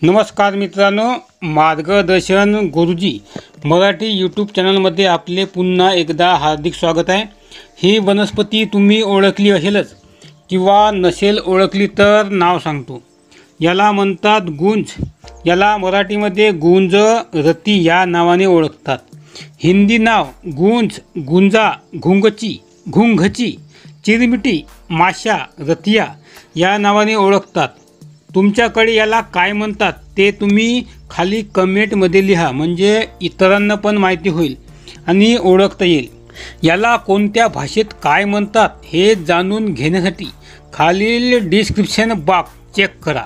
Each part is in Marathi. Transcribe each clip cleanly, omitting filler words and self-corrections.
नमस्कार मित्रांनो, मार्गदर्शन गुरुजी मराठी यूट्यूब चॅनलमध्ये आपले पुन्हा एकदा हार्दिक स्वागत आहे। ही वनस्पती तुम्ही ओळखली असेलच किंवा नसेल ओळखली तर नाव सांगतो। याला म्हणतात गुंज। याला मराठीमध्ये गुंज रती या नावाने ओळखतात। हिंदी नाव गुंज, गुंजा, घुंगची, घुंगची, चिरमिटी, माशा, रतिया या नावाने ओळखतात। तुमच्याकडे याला काय म्हणतात ते तुम्ही खाली कमेंटमध्ये लिहा, म्हणजे इतरांना पण माहिती होईल आणि ओळखता येईल। याला कोणत्या भाषेत काय म्हणतात हे जाणून घेण्यासाठी खालील डिस्क्रिप्शन बॉक्स चेक करा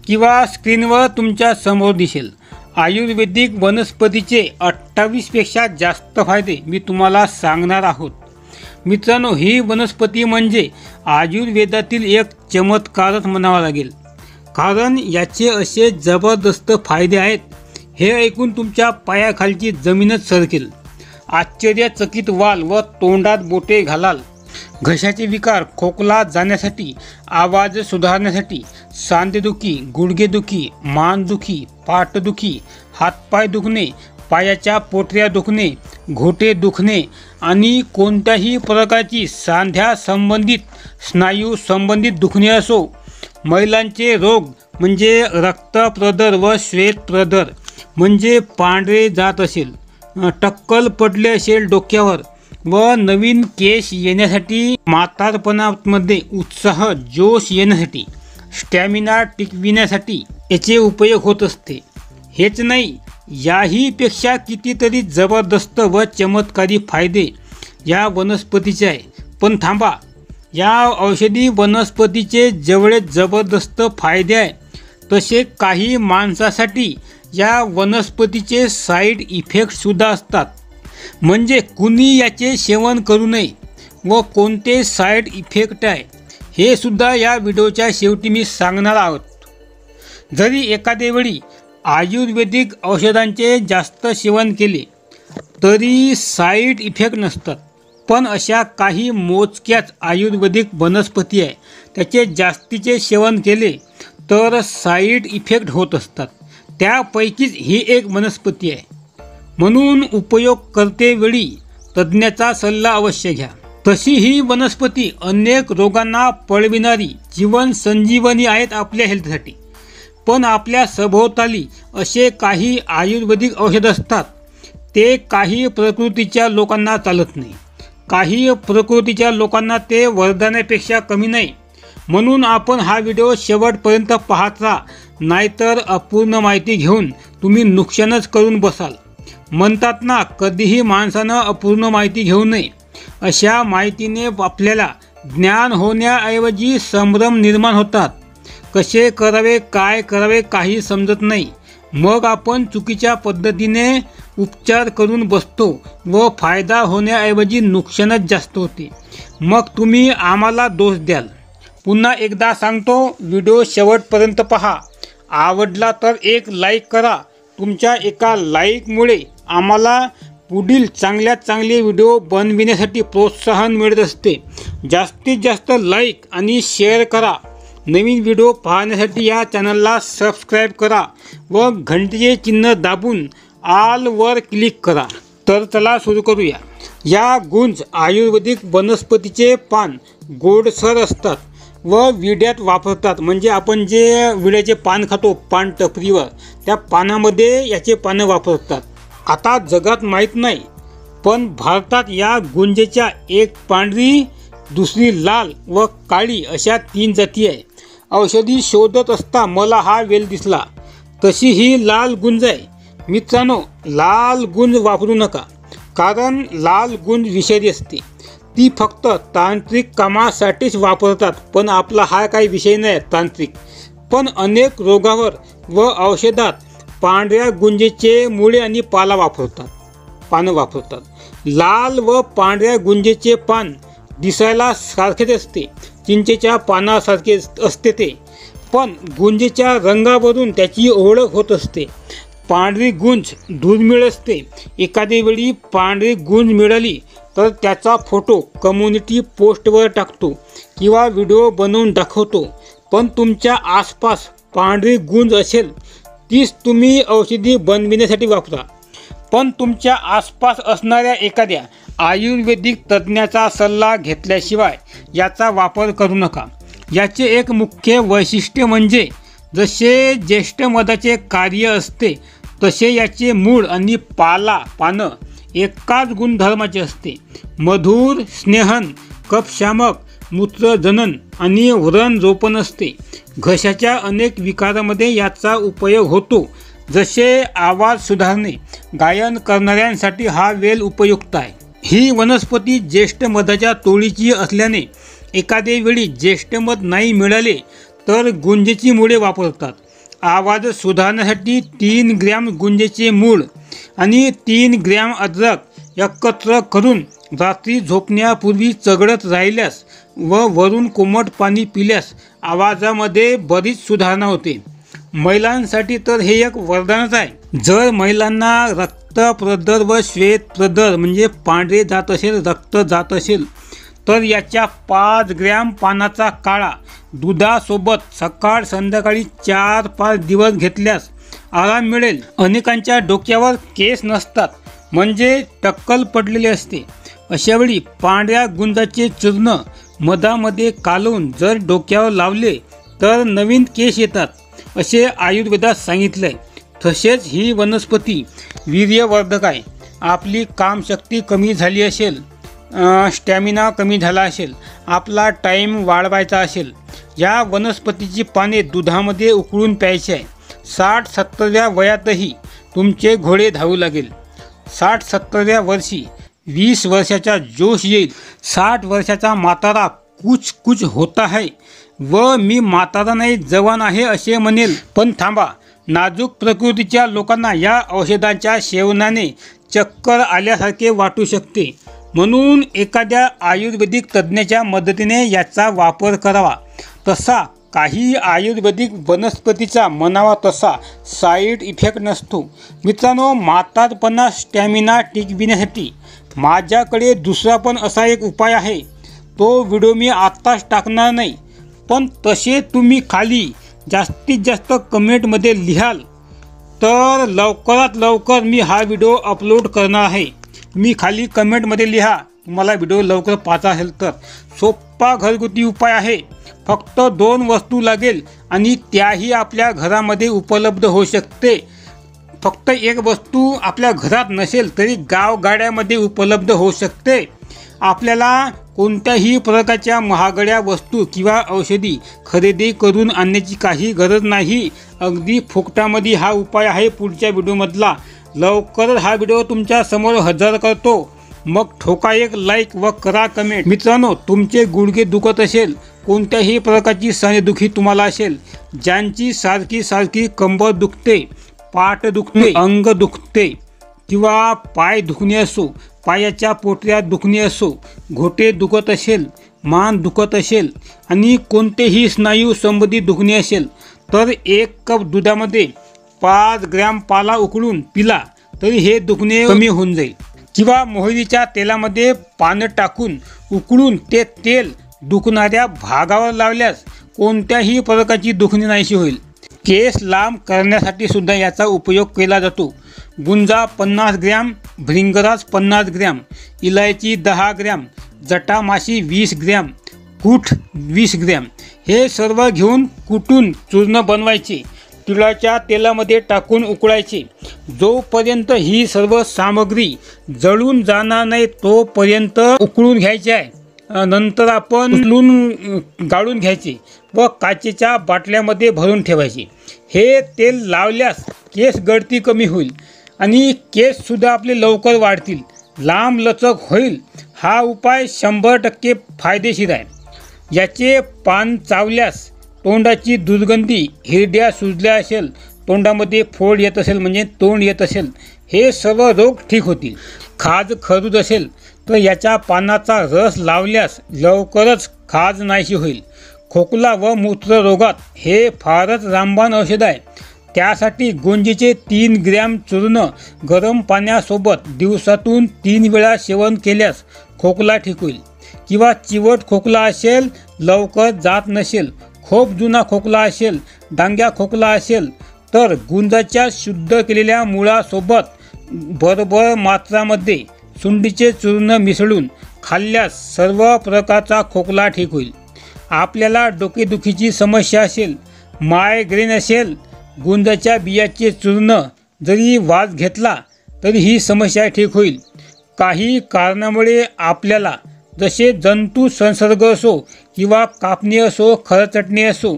किंवा स्क्रीनवर तुमच्या समोर दिसेल। आयुर्वेदिक वनस्पतीचे 28 पेक्षा जास्त फायदे मी तुम्हाला सांगणार आहोत। मित्रांनो, ही वनस्पती म्हणजे आयुर्वेदातील एक चमत्कारच म्हणावा लागेल, कारण याचे असे जबरदस्त फायदे आहेत, हे ऐकून तुमच्या पायाखालची जमीनच सरकेल। आश्चर्यचकित व्हाल व तोंडात बोटे घालाल। घशाचे विकार, खोकला जाण्यासाठी, आवाज सुधारण्यासाठी, सांधेदुखी, गुडघेदुखी, मानदुखी, पाठदुखी, हातपाय दुखणे, पायाच्या पोटऱ्या दुखणे, घोटे दुखणे आणि कोणत्याही प्रकारची सांध्या संबंधित, स्नायू संबंधित दुखणे असो, महिलांचे रोग म्हणजे रक्तप्रदर व श्वेतप्रदर म्हणजे पांढरे जात असेल, टक्कल पडले असेल डोक्यावर व नवीन केस येण्यासाठी, म्हातारपणामध्ये उत्साह जोश येण्यासाठी, स्टॅमिना टिकविण्यासाठी याचे उपयोग होत असते। हेच नाही, याही पेक्षा कितीतरी जबरदस्त व चमत्कारी फायदे या वनस्पतीचे आहे। पण थांबा, या औषधी वनस्पतीचे जेवढे जबरदस्त फायदे आहे तसे काही माणसासाठी या वनस्पतीचे साईड इफेक्टसुद्धा असतात। म्हणजे कुणी याचे सेवन करू नये व कोणते साईड इफेक्ट आहे हे सुद्धा या व्हिडिओच्या शेवटी मी सांगणार आहोत। जरी एखाद्या वेळी आयुर्वेदिक औषधांचे जास्त सेवन केले तरी साईड इफेक्ट नसतात, पण अशा काही मोजक्याच आयुर्वेदिक वनस्पती आहे त्याचे जास्तीचे सेवन केले तर साईड इफेक्ट होत असतात। त्यापैकीच ही एक वनस्पती आहे, म्हणून उपयोग करतेवेळी तज्ज्ञाचा सल्ला अवश्य घ्या। तशी ही वनस्पती अनेक रोगांना पळविणारी जीवन संजीवनी आहेत आपल्या हेल्थसाठी। पण आपल्या सभोवताली असे काही आयुर्वेदिक औषध असतात, ते काही प्रकृतीच्या लोकांना चालत नाही, काही प्रकृतीच्या लोकांना ते वरदानापेक्षा कमी नाही। म्हणून आपण हा व्हिडिओ शेवटपर्यंत पाहत राहा, नाहीतर अपूर्ण माहिती घेऊन तुम्ही नुकसानच करून बसाल। म्हणतात ना, कधीही माणसानं अपूर्ण माहिती घेऊ नये। अशा माहितीने आपल्याला ज्ञान होण्याऐवजी संभ्रम निर्माण होतात। कसे करावे, काय करावे काही समजत नाही। मग आपण चुकीच्या पद्धतीने उपचार करून बसतो व फायदा होण्याऐवजी नुकसानच जास्त होते। मग तुम्ही आम्हाला दोष द्याल। पुन्हा एकदा सांगतो, व्हिडिओ शेवटपर्यंत पहा। आवडला तर एक लाईक करा। तुमच्या एका लाईकमुळे आम्हाला पुढील चांगले व्हिडिओ बनविण्यासाठी प्रोत्साहन मिळत असते। जास्तीत जास्त लाईक आणि शेअर करा। नवीन व्हिडिओ पाहण्यासाठी या चॅनलला सबस्क्राईब करा व घंटेचे चिन्ह दाबून ऑल वर क्लिक करा। तर चला सुरू करूया। या गुंज आयुर्वेदिक वनस्पतीचे पान गोडसर असतात व विड्यात वापरतात। म्हणजे आपण जे विड्याचे पान खातो पान टपरीवर, त्या पानामध्ये याचे पानं वापरतात। आता जगात माहीत नाही, पण भारतात या गुंजेच्या एक पांढरी, दुसरी लाल व काळी अशा 3 जाती आहे। औषधी शोधत असता मला हा वेल दिसला, तशी ही लाल गुंज आहे। मित्रांनो, लाल गुंज वापरू नका, कारण लाल गुंज विषारी असते। ती फक्त तांत्रिक कामासाठीच वापरतात, पण आपला हा काही विषय नाही तांत्रिक। पण अनेक रोगावर व औषधात पांढऱ्या गुंजेचे मुळे आणि पानं वापरतात। लाल व पांढऱ्या गुंजेचे पान दिसायला सारखेच असते, चिंचेच्या पानासारखे असते ते, पण गुंजेच्या रंगावरून त्याची ओळख होत असते। पांढरी गुंज दुर्मिळ असते। एखाद्या वेळी पांढरी गुंज मिळाली तर त्याचा फोटो कम्युनिटी पोस्टवर टाकतो किंवा व्हिडिओ बनवून दाखवतो। पण तुमच्या आसपास पांढरी गुंज असेल तीच तुम्ही औषधी बनविण्यासाठी वापरा. पण तुमच्या आसपास असणाऱ्या एखाद्या आयुर्वेदिक तज्ज्ञाचा सल्ला घेतल्याशिवाय याचा वापर करू नका. याचे एक मुख्य वैशिष्ट्य म्हणजे जसे ज्येष्ठ मधाचे कार्य असते तसे याचे मूळ आणि पानं एकाच गुणधर्माचे असते. मधुर, स्नेहन, कफशामक, मूत्रजनन आणि व्रणजोपण असते. घशाच्या अनेक विकारामध्ये याचा उपयोग होतो. जसे आवाज सुधारणे, गायन करणाऱ्यांसाठी हा वेल उपयुक्त आहे. ही वनस्पती ज्येष्ठ मधाच्या तोडीची असल्याने एखाद्या वेळी ज्येष्ठ मध नाही मिळाले तर गुंजेची मुळे वापरतात. आवाज सुधारण्यासाठी 3 ग्रॅम गुंजेचे मूळ आणि 3 ग्रॅम अद्रक एकत्र करून रात्री झोपण्यापूर्वी चघळत राहिल्यास व वरून कोमट पाणी पिल्यास आवाजामध्ये बरीच सुधारणा होते. महिलांसाठी तर हे एक वरदानच आहे. जर महिलांना रक्तप्रदर व श्वेतप्रदर म्हणजे पांढरे जात असेल, रक्त जात असेल तर याच्या 5 ग्रॅम पानाचा काढा दुधासोबत सकाळ संध्याकाळी 4-5 दिवस घेतल्यास आराम मिळेल. अनेकांच्या डोक्यावर केस नसतात म्हणजे टक्कल पडलेले असते. अशावेळी पांढऱ्या गुंजाचे चूर्ण मधामध्ये कालवून जर डोक्यावर लावले तर नवीन केस येतात असे आयुर्वेदात सांगितले आहे. तसेच ही वनस्पती वीर्यवर्धक आहे. आपली कामशक्ती कमी झाली असेल, स्टॅमिना कमी झाला असेल, आपला टाईम वाढवायचा असेल, या वनस्पतीची पाने दुधामध्ये उकळून प्यायची आहे. 60-70व्या वयातही तुमचे घोडे धावू लागेल. 60-70व्या वर्षी 20 वर्षाचा जोश येईल. 60 वर्षाचा म्हातारा कुछ कुछ होता है व मी म्हातारा नाही जवान आहे असे म्हणेल. पण थांबा, नाजूक प्रकृतीच्या लोकांना या औषधांच्या सेवनाने चक्कर आल्यासारखे वाटू शकते. म्हणून एखाद्या आयुर्वेदिक तज्ज्ञाच्या मदतीने याचा वापर करावा. तसा काही आयुर्वेदिक वनस्पतीचा म्हणावा तसा साईड इफेक्ट नसतो. मित्रांनो, म्हातारपणा स्टॅमिना टिकविण्यासाठी माझ्याकडे दुसरा पण असा एक उपाय आहे. तो व्हिडिओ मी आत्ताच टाकणार नाही, पण तसे तुम्ही खाली जास्तीत जास्त कमेंटमध्ये लिहाल तर लवकरात लवकर मी हा व्हिडिओ अपलोड करणार आहे. मी खाली कमेंटमध्ये लिहा तुम्हाला व्हिडिओ लवकर पाहायचा असेल तर. सोपा घरगुती उपाय आहे. फक्त 2 वस्तू लागेल आणि त्याही आपल्या घरामध्ये उपलब्ध होऊ शकते. फक्त एक वस्तू आपल्या घरात नसेल तरी गावगाड्यामध्ये उपलब्ध होऊ शकते. आपल्याला कोणत्याही प्रकारच्या महागड्या वस्तू किंवा औषधी खरेदी करून आणण्याची काही गरज नाही. अगदी फुकटामध्ये हा उपाय आहे पुढच्या व्हिडिओमधला. लवकरच हा व्हिडिओ तुमच्या समोर हजर करतो. मग ठोका एक लाईक व करा कमेंट. मित्रांनो, तुमचे गुडघे दुखत असेल, कोणत्याही प्रकारची सांधेदुखी तुम्हाला असेल, ज्यांची सारखी कंबर दुखते, पाठ दुखते, अंग दुखते किंवा पाय दुखणे असो, पायाच्या पोटऱ्यात दुखणे असो, घोटे दुखत असेल, मान दुखत असेल आणि कोणतेही स्नायू संबंधी दुखणे असेल तर 1 कप दुधामध्ये 5 ग्रॅम पाला उकळून पिला तरी हे दुखणे कमी होऊन जाईल. किंवा मोहरीच्या तेलामध्ये पानं टाकून उकळून ते तेल दुखणाऱ्या भागावर लावल्यास कोणत्याही प्रकारची दुखणी नाहीशी होईल. केस लांब करण्यासाठी सुद्धा याचा उपयोग केला जातो. गुंजा 50 ग्रॅम, भृंगराज 50 ग्रॅम, इलायची 10 ग्रॅम, जटामाशी 20 ग्रॅम, कूठ 20 ग्रॅम हे सर्व घेऊन कुटून चूर्ण बनवायचे. तिळाच्या तेलामध्ये टाकून उकळायचे. जोपर्यंत ही सर्व सामग्री जळून जाणार नाही तोपर्यंत उकळून घ्यायचे आहे. नंतर आपण उकळून गाळून घ्यायचे व काचेच्या बाटल्यामध्ये भरून ठेवायचे. हे तेल लावल्यास केस गळती कमी होईल आणि केससुद्धा आपले लवकर वाढतील, लांब लचक होईल. हा उपाय 100% फायदेशीर आहे. याचे पान चावल्यास तोंडाची दुर्गंधी, हिरड्या सुजल्या असेल, तोंडामध्ये फोड येत असेल म्हणजे तोंड येत असेल, हे सर्व रोग ठीक होतील. खाज खरूज असेल तर याच्या पानाचा रस लावल्यास लवकरच खाज नाहीशी होईल. खोकला व मूत्ररोगात हे फारच रामबाण औषध आहे. त्यासाठी गुंजेचे 3 ग्रॅम चूर्ण गरम पाण्यासोबत दिवसातून 3 वेळा सेवन केल्यास खोकला ठीक होईल. किंवा चिवट खोकला असेल, लवकर जात नसेल, खूप जुना खोकला असेल, डांग्या खोकला असेल तर गुंजाच्या शुद्ध केलेल्या मुळासोबत बरोबर मात्रामध्ये सुंडीचे चूर्ण मिसळून खाल्ल्यास सर्व प्रकारचा खोकला ठीक होईल. आपल्याला डोकेदुखीची समस्या असेल, मायग्रेन असेल, गुंजाच्या बियाचे चूर्ण जरी वास घेतला तरी ही समस्या ठीक होईल. काही कारणामुळे आपल्याला जसे जंतू संसर्ग असो किंवा कापणी असो, खरचटणे असो,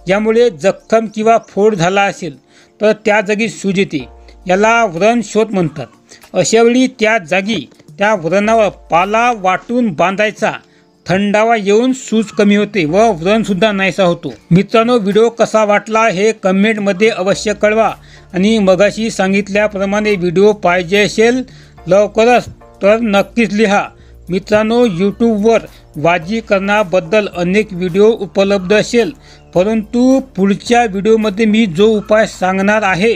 यामुळे जखम किंवा फोड झाला असेल तर त्या जागी सूज येते, याला व्रणशोथ म्हणतात. अशावेळी त्या जागी त्या व्रणावर पाला वाटून बांधायचा. थंडावा येऊन सूज कमी होते व व्रणसुद्धा नाहीसा होतो. मित्रांनो, व्हिडिओ कसा वाटला हे कमेंटमध्ये अवश्य कळवा आणि मगाशी सांगितल्याप्रमाणे व्हिडिओ पाहिजे असेल लवकरच तर नक्कीच लिहा. मित्रांनो, यूट्यूबवर वाजीकरणाबद्दल अनेक व्हिडिओ उपलब्ध असेल, परंतु पुढच्या व्हिडिओमध्ये मी जो उपाय सांगणार आहे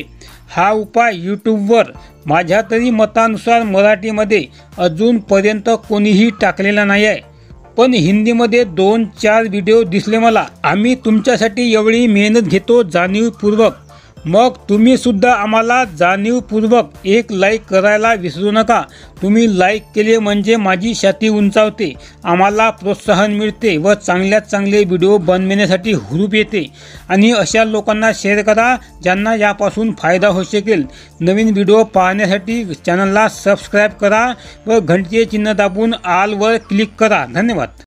हा उपाय यूट्यूबवर माझ्या तरी मतानुसार मराठीमध्ये अजूनपर्यंत कोणीही टाकलेला नाही आहे. पण हिंदीमध्ये 2-4 व्हिडिओ दिसले मला. आम्ही तुमच्यासाठी एवढी मेहनत घेतो जाणीवपूर्वक, मग तुम्ही सुद्धा आम्हाला जाणीवपूर्वक एक लाईक करायला विसरू नका. तुम्ही लाईक केले म्हणजे माझी छाती उंचावते, आम्हाला प्रोत्साहन मिळते व चांगल्यात चांगले व्हिडिओ बनविण्यासाठी हुरूप येते. आणि अशा लोकांना शेअर करा ज्यांना यापासून फायदा होऊ शकेल. नवीन व्हिडिओ पाहण्यासाठी चॅनलला सबस्क्राईब करा व घंटीचे चिन्ह दाबून ऑलवर क्लिक करा. धन्यवाद.